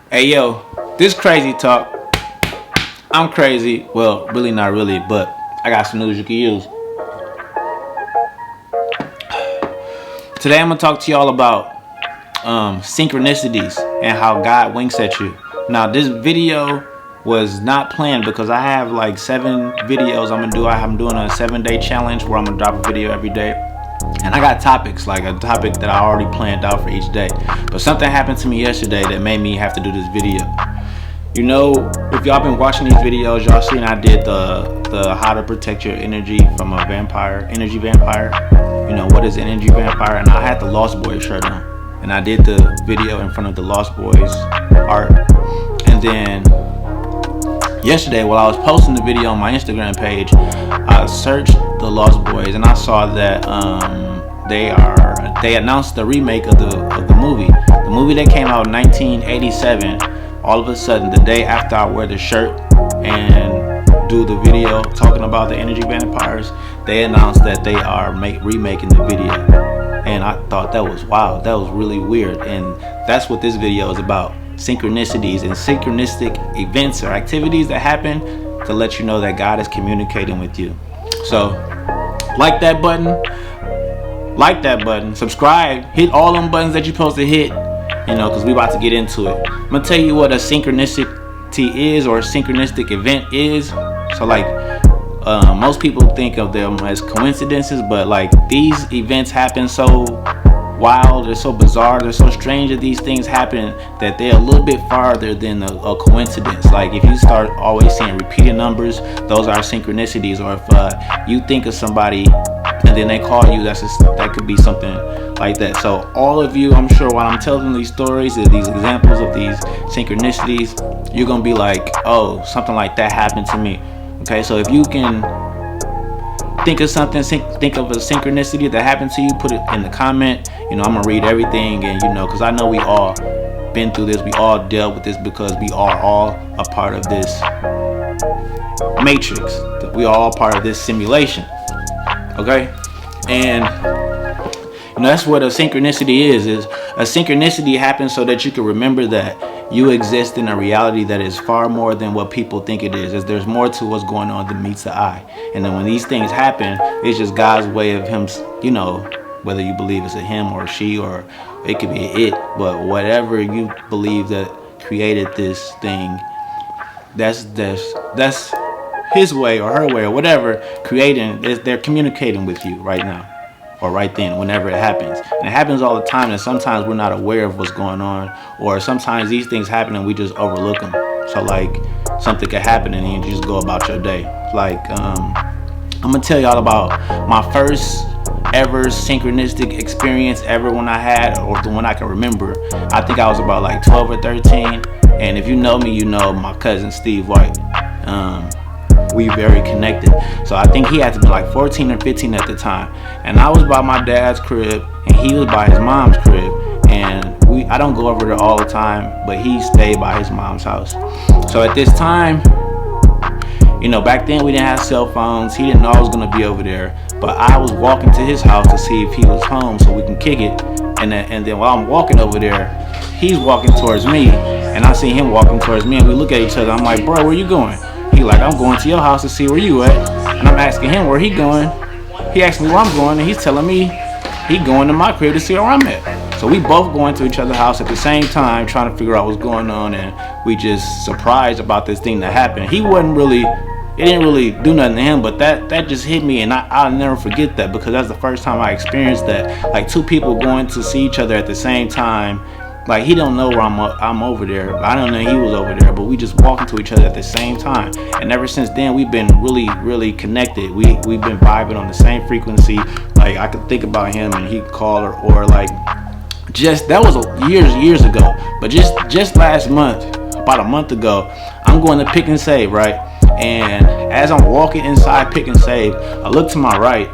Hey yo, this crazy talk. I'm crazy. Well, really not really, but I got some news you can use. Today I'm gonna talk to y'all about synchronicities and how God winks at you. Now this video was not planned because I have like 7 videos I'm gonna do. I'm doing a 7-day challenge where I'm gonna drop a video every day. And I got topics, like a topic that I already planned out for each day. But something happened to me yesterday that made me have to do this video. You know, if y'all been watching these videos, y'all seen I did the how to protect your energy from a energy vampire. You know, what is an energy vampire? And I had the Lost Boys shirt on. And I did the video in front of the Lost Boys art. And then yesterday, while I was posting the video on my Instagram page, I searched the Lost Boys and I saw that they announced the remake of the movie. The movie that came out in 1987. All of a sudden, the day after I wear the shirt and do the video talking about the energy vampires, they announced that they are remaking the video. And I thought that was wild. That was really weird. And that's what this video is about. Synchronicities and synchronistic events or activities that happen to let you know that God is communicating with you. So, like that button, subscribe, hit all them buttons that you're supposed to hit. You know, because we about to get into it. I'm gonna tell you what a synchronicity is, or a synchronistic event is. So like most people think of them as coincidences, but like these events happen so wild, they're so bizarre, they're so strange that these things happen that they're a little bit farther than a coincidence. Like if you start always seeing repeating numbers, those are synchronicities. Or if you think of somebody and then they call you, that could be something like that. So all of you, I'm sure while I'm telling these stories, these examples of these synchronicities, you're gonna be like, oh, something like that happened to me. Okay, so if you can think of something, think of a synchronicity that happened to you, put it in the comment. You know, I'm gonna read everything, and you know, because I know we all been through this, we all dealt with this, because we are all a part of this matrix. We are all part of this simulation. Okay, and you know, that's what a synchronicity is a synchronicity happens so that you can remember that you exist in a reality that is far more than what people think it is. There's more to what's going on than meets the eye. And then when these things happen, it's just God's way of him, you know, whether you believe it's a him or a she, or it could be it, but whatever you believe that created this thing, that's his way or her way or whatever creating, they're communicating with you right now or right then, whenever it happens. And it happens all the time, and sometimes we're not aware of what's going on, or sometimes these things happen and we just overlook them. So like something could happen and then you just go about your day. Like I'm gonna tell y'all about my first ever synchronistic experience ever when I had, or the one I can remember. I think I was about like 12 or 13, and if you know me, you know my cousin Steve White. We very connected. So I think he had to be like 14 or 15 at the time. And I was by my dad's crib and he was by his mom's crib. And I don't go over there all the time, but he stayed by his mom's house. So at this time, you know, back then we didn't have cell phones. He didn't know I was gonna be over there. But I was walking to his house to see if he was home so we can kick it. And then while I'm walking over there, he's walking towards me. And I see him walking towards me, and we look at each other. I'm like, bro, where you going? He like, I'm going to your house to see where you at. And I'm asking him where he going. He asked me where I'm going, and he's telling me he going to my crib to see where I'm at. So we both going to each other's house at the same time, trying to figure out what's going on, and we just surprised about this thing that happened. It didn't really do nothing to him, but that just hit me, and I'll never forget that, because that's the first time I experienced that. Like two people going to see each other at the same time. Like he don't know where I'm over there. I don't know he was over there, but we just walking to each other at the same time. And ever since then, we've been really, really connected. We've been vibing on the same frequency. Like I could think about him and he'd call, or like that was years ago. But just last month, about a month ago, I'm going to Pick and Save, right? And as I'm walking inside Pick and Save, I look to my right,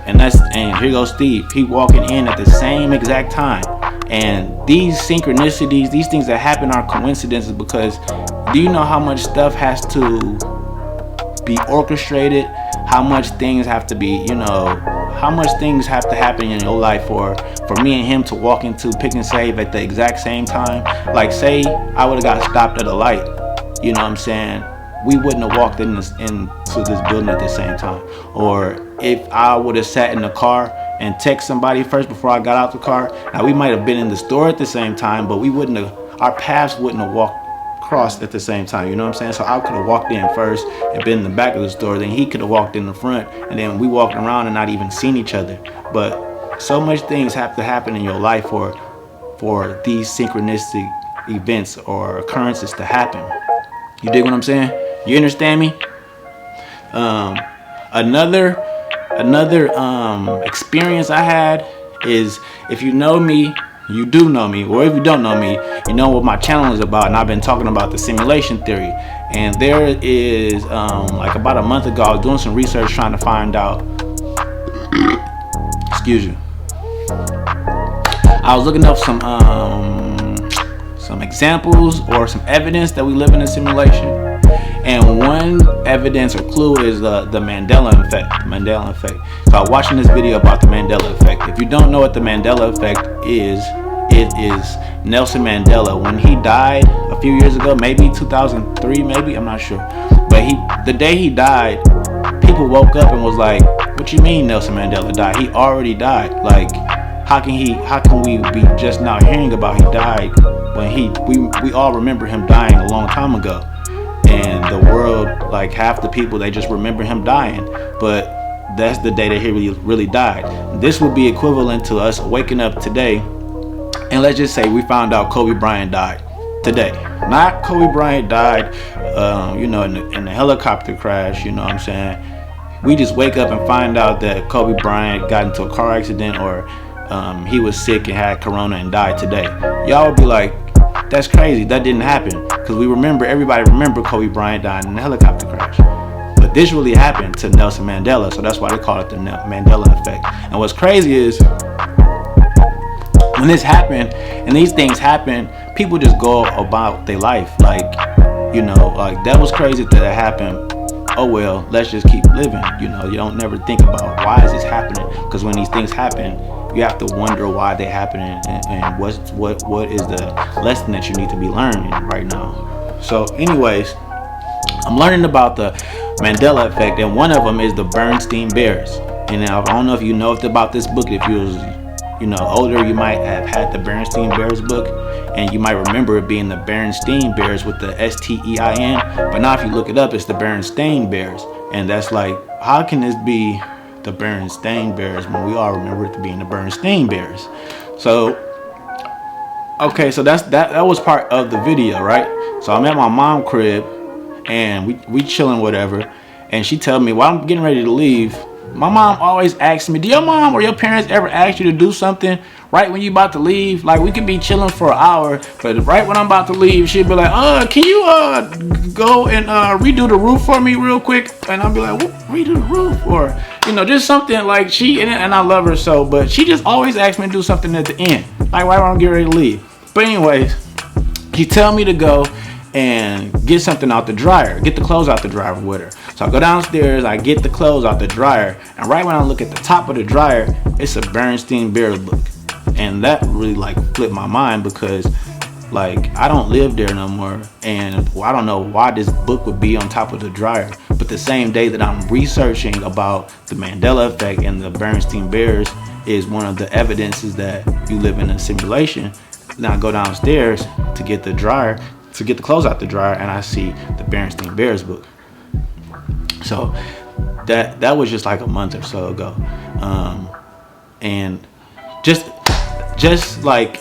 and here goes Steve. He walking in at the same exact time. And these synchronicities, these things that happen are coincidences, because do you know how much stuff has to be orchestrated? How much things have to be, you know, how much things have to happen in your life for me and him to walk into Pick and Save at the exact same time. Like, say I would have got stopped at a light, you know what I'm saying? We wouldn't have walked into this building at the same time. Or if I would have sat in the car and text somebody first before I got out the car, now we might have been in the store at the same time, but we wouldn't have, our paths wouldn't have crossed at the same time, you know what I'm saying? So I could have walked in first and been in the back of the store, then he could have walked in the front, and then we walked around and not even seen each other. But so much things have to happen in your life for these synchronistic events or occurrences to happen. You dig what I'm saying? You understand me? Another experience I had is, if you know me, you do know me, or if you don't know me, you know what my channel is about. And I've been talking about the simulation theory. And there is like about a month ago, I was doing some research trying to find out excuse you, I was looking up some examples or some evidence that we live in a simulation. And one evidence or clue is the Mandela effect. So I was watching this video about the Mandela effect. If you don't know what the Mandela effect is, it is Nelson Mandela. When he died a few years ago, maybe 2003, maybe, I'm not sure. But the day he died, people woke up and was like, "What you mean Nelson Mandela died? He already died. Like, how can we be just now hearing about he died when we all remember him dying a long time ago?" And the world, like half the people, they just remember him dying, but that's the day that he really died. This would be equivalent to us waking up today, and let's just say we found out Kobe Bryant died today. Not Kobe Bryant died, you know, in the helicopter crash. You know what I'm saying? We just wake up and find out that Kobe Bryant got into a car accident, or he was sick and had corona and died today. Y'all would be like, "That's crazy. That didn't happen." Because everybody remember Kobe Bryant dying in a helicopter crash. But this really happened to Nelson Mandela, so that's why they call it the Mandela effect. And what's crazy is, when this happened and these things happen, people just go about their life. Like, you know, like, that was crazy that it happened. Oh well, let's just keep living. You know, you don't never think about why is this happening. Because when these things happen, you have to wonder why they happen and what is the lesson that you need to be learning right now. So anyways, I'm learning about the Mandela effect, and one of them is the Bernstein Bears. And I don't know if you know about this book. If you was, you know, older, you might have had the Bernstein Bears book, and you might remember it being the Bernstein Bears with the STEIN. But now if you look it up, it's the Bernstein Bears, and that's like, how can this be the Bernstein Bears when we all remember it to being the Bernstein Bears? So okay, so that was part of the video, right? So I'm at my mom's crib and we chilling whatever, and she tells me while I'm getting ready to leave, my mom always asks me, "Do your mom or your parents ever ask you to do something right when you about to leave? Like, we could be chilling for an hour, but right when I'm about to leave, she'd be like, can you go and redo the roof for me real quick?" And I'll be like, "What, redo the roof?" Or, you know, just something like and I love her so, but she just always asks me to do something at the end, like right when I'm getting ready to leave. But anyways, she tell me to go and get something out the dryer, get the clothes out the dryer with her. So I go downstairs, I get the clothes out the dryer, and right when I look at the top of the dryer, it's a Bernstein Bears book. And that really like flipped my mind, because like, I don't live there no more, and I don't know why this book would be on top of the dryer. But the same day that I'm researching about the Mandela effect and the Bernstein Bears is one of the evidences that you live in a simulation. Now I go downstairs to get the clothes out the dryer, and I see the Bernstein Bears book. So that was just like a month or so ago, and just like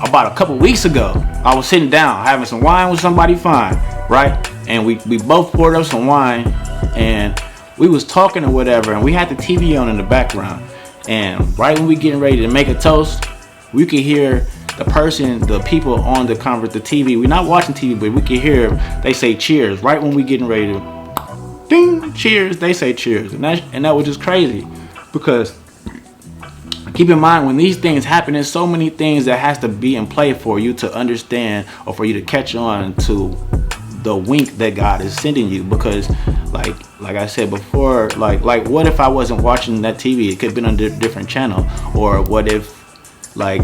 about a couple weeks ago, I was sitting down having some wine with somebody fine, right? And we both poured up some wine, and we was talking or whatever, and we had the TV on in the background. And right when we getting ready to make a toast, we could hear the people on the TV. We're not watching TV, but we could hear they say cheers. Right when we getting ready to ding, cheers, they say cheers. And that was just crazy, because keep in mind, when these things happen, there's so many things that has to be in play for you to understand, or for you to catch on to the wink that God is sending you. Because like I said before, like what if I wasn't watching that TV? It could have been on a different channel. Or what if, like,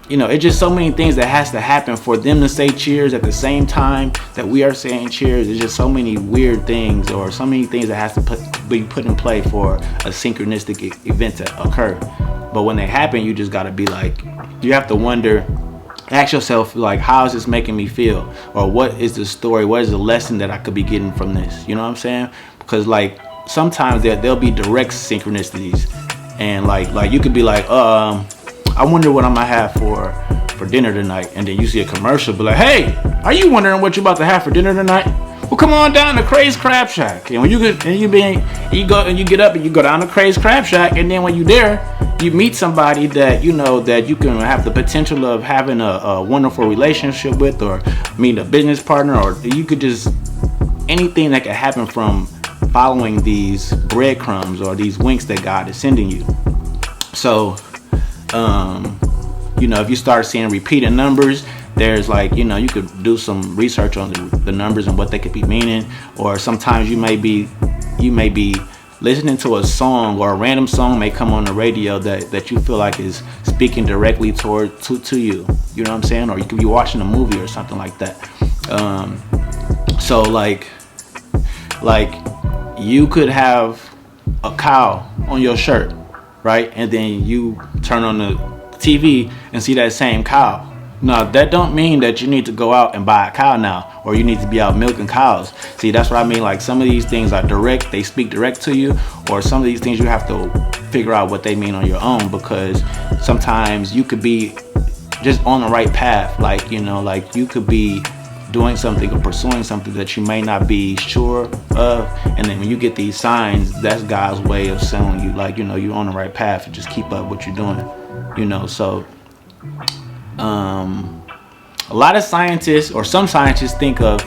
you know, it's just so many things that has to happen for them to say cheers at the same time that we are saying cheers. There's just so many weird things, or so many things that has to be put in play for a synchronistic event to occur. But when they happen, you just got to be like, you have to wonder, ask yourself, like, how is this making me feel? Or what is the story? What is the lesson that I could be getting from this? You know what I'm saying? Because like sometimes there'll be direct synchronicities, and like you could be like, I wonder what I'm gonna have for dinner tonight, and then you see a commercial, be like, hey, are you wondering what you're about to have for dinner tonight? Well, come on down to Craze Crab Shack. And when you get up and you go down to Craze Crab Shack, and then when you there, you meet somebody that you know that you can have the potential of having a wonderful relationship with, or meet a business partner, or you could just, anything that could happen from following these breadcrumbs or these winks that God is sending you. So you know, if you start seeing repeating numbers, there's like, you know, you could do some research on the numbers and what they could be meaning. Or sometimes you may be listening to a song, or a random song may come on the radio that you feel like is speaking directly to you. You know what I'm saying? Or you could be watching a movie or something like that. So like you could have a cow on your shirt, right? And then you turn on the TV and see that same cow. Now, that don't mean that you need to go out and buy a cow now, or you need to be out milking cows. See, that's what I mean. Like, some of these things are direct, they speak direct to you, or some of these things you have to figure out what they mean on your own, because sometimes you could be just on the right path. Like, you know, like you could be doing something or pursuing something that you may not be sure of, and then when you get these signs, that's God's way of telling you, like, you know, you're on the right path, and just keep up what you're doing, you know. So a lot of scientists, or some scientists, think of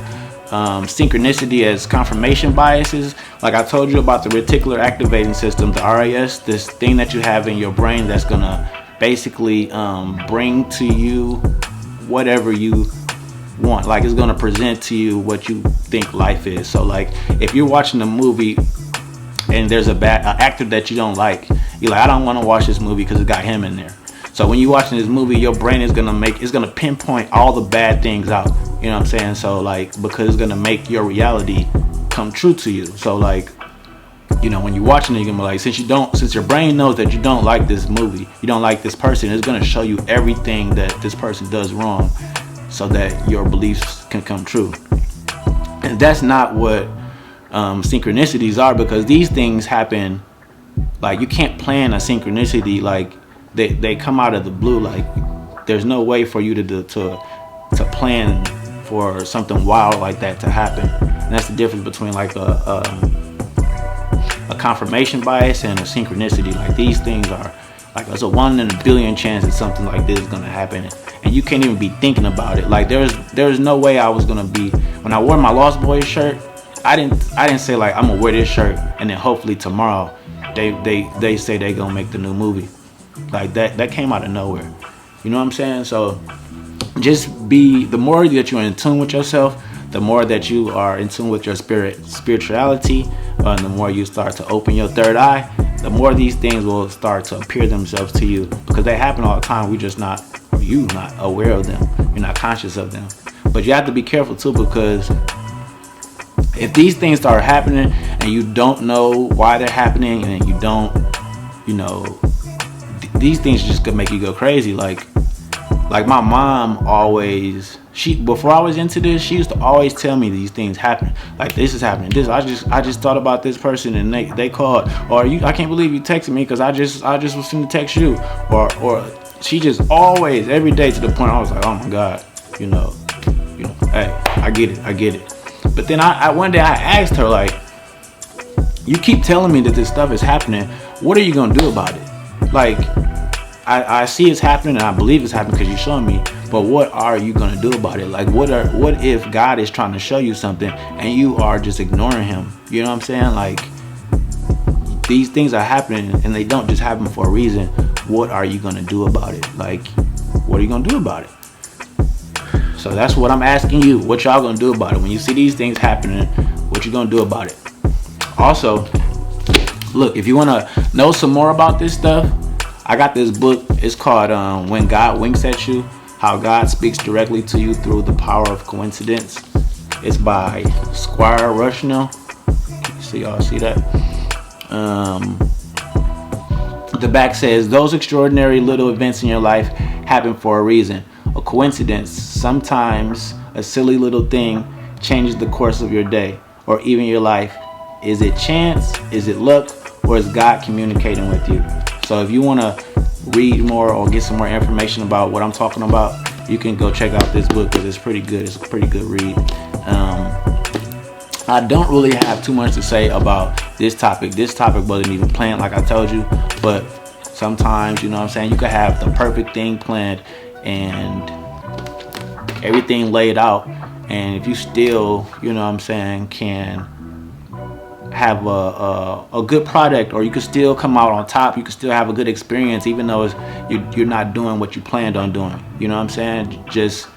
synchronicity as confirmation biases. Like I told you about the reticular activating system, the RAS, this thing that you have in your brain that's gonna basically bring to you whatever you want. Like, it's gonna present to you what you think life is. So like, if you're watching a movie and there's an actor that you don't like, you're like, I don't want to watch this movie because it got him in there. So when you're watching this movie, your brain is gonna pinpoint all the bad things out. You know what I'm saying? So like, because it's gonna make your reality come true to you. So like, you know, when you're watching it, you're gonna be like, since your brain knows that you don't like this movie, you don't like this person, it's gonna show you everything that this person does wrong, so that your beliefs can come true. And that's not what synchronicities are, because these things happen. Like, you can't plan a synchronicity. Like, they come out of the blue. Like, there's no way for you to plan for something wild like that to happen. And that's the difference between like a confirmation bias and a synchronicity. Like, these things are like, there's a 1 in a billion chance that something like this is gonna happen, and you can't even be thinking about it. Like, there's no way I was gonna be, when I wore my Lost Boys shirt, I didn't say like, I'm gonna wear this shirt and then hopefully tomorrow they say they gonna make the new movie. Like, that came out of nowhere. You know what I'm saying? So just be, the more that you're in tune with yourself, the more that you are in tune with your spirituality, and the more you start to open your third eye, the more these things will start to appear themselves to you, because they happen all the time. We just not aware of them. You're not conscious of them. But you have to be careful too, because if these things start happening and you don't know why they're happening, and you don't, you know, these things just could make you go crazy. Like my mom always, before I was into this, she used to always tell me these things happen. Like, this is happening. This, I just thought about this person and they called. Or, I can't believe you texted me because I just was finna text you. Or she just always, every day, to the point I was like, oh my God, you know, hey, I get it. But then one day I asked her, like, you keep telling me that this stuff is happening. What are you gonna do about it? Like, I see it's happening and I believe it's happening because you're showing me, but what are you gonna do about it? Like, what if God is trying to show you something and you are just ignoring him? You know what I'm saying? Like, these things are happening and they don't just happen for a reason. What are you gonna do about it? Like, what are you gonna do about it? So that's what I'm asking you. What y'all gonna do about it? When you see these things happening, what you gonna do about it? Also, look, if you wanna know some more about this stuff, I got this book. It's called When God Winks at You, How God Speaks Directly to You Through the Power of Coincidence. It's by Squire Rushnell. So y'all see that? The back says, those extraordinary little events in your life happen for a reason. A coincidence. Sometimes a silly little thing changes the course of your day or even your life. Is it chance? Is it luck? Or is God communicating with you? So if you want to read more or get some more information about what I'm talking about, you can go check out this book because it's pretty good. It's a pretty good read. I don't really have too much to say about this topic. This topic wasn't even planned, like I told you, but sometimes, you know what I'm saying, you could have the perfect thing planned and everything laid out, and if you still, you know what I'm saying, can have a good product, or you can still come out on top, you can still have a good experience even though you're not doing what you planned on doing. You know what I'm saying? Just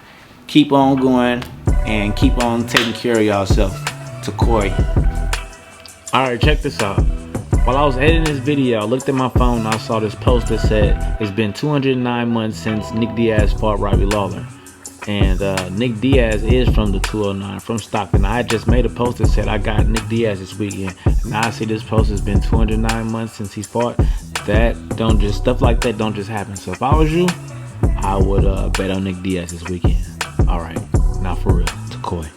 keep on going and keep on taking care of yourself. To Koi. Alright, check this out. While I was editing this video, I looked at my phone and I saw this post that said it's been 209 months since Nick Diaz fought Robbie Lawler. And Nick Diaz is from the 209, from Stockton. I just made a post that said I got Nick Diaz this weekend. Now I see this post has been 209 months since he's fought. Stuff like that don't just happen. So if I was you, I would bet on Nick Diaz this weekend. Alright, now for real, to Koi.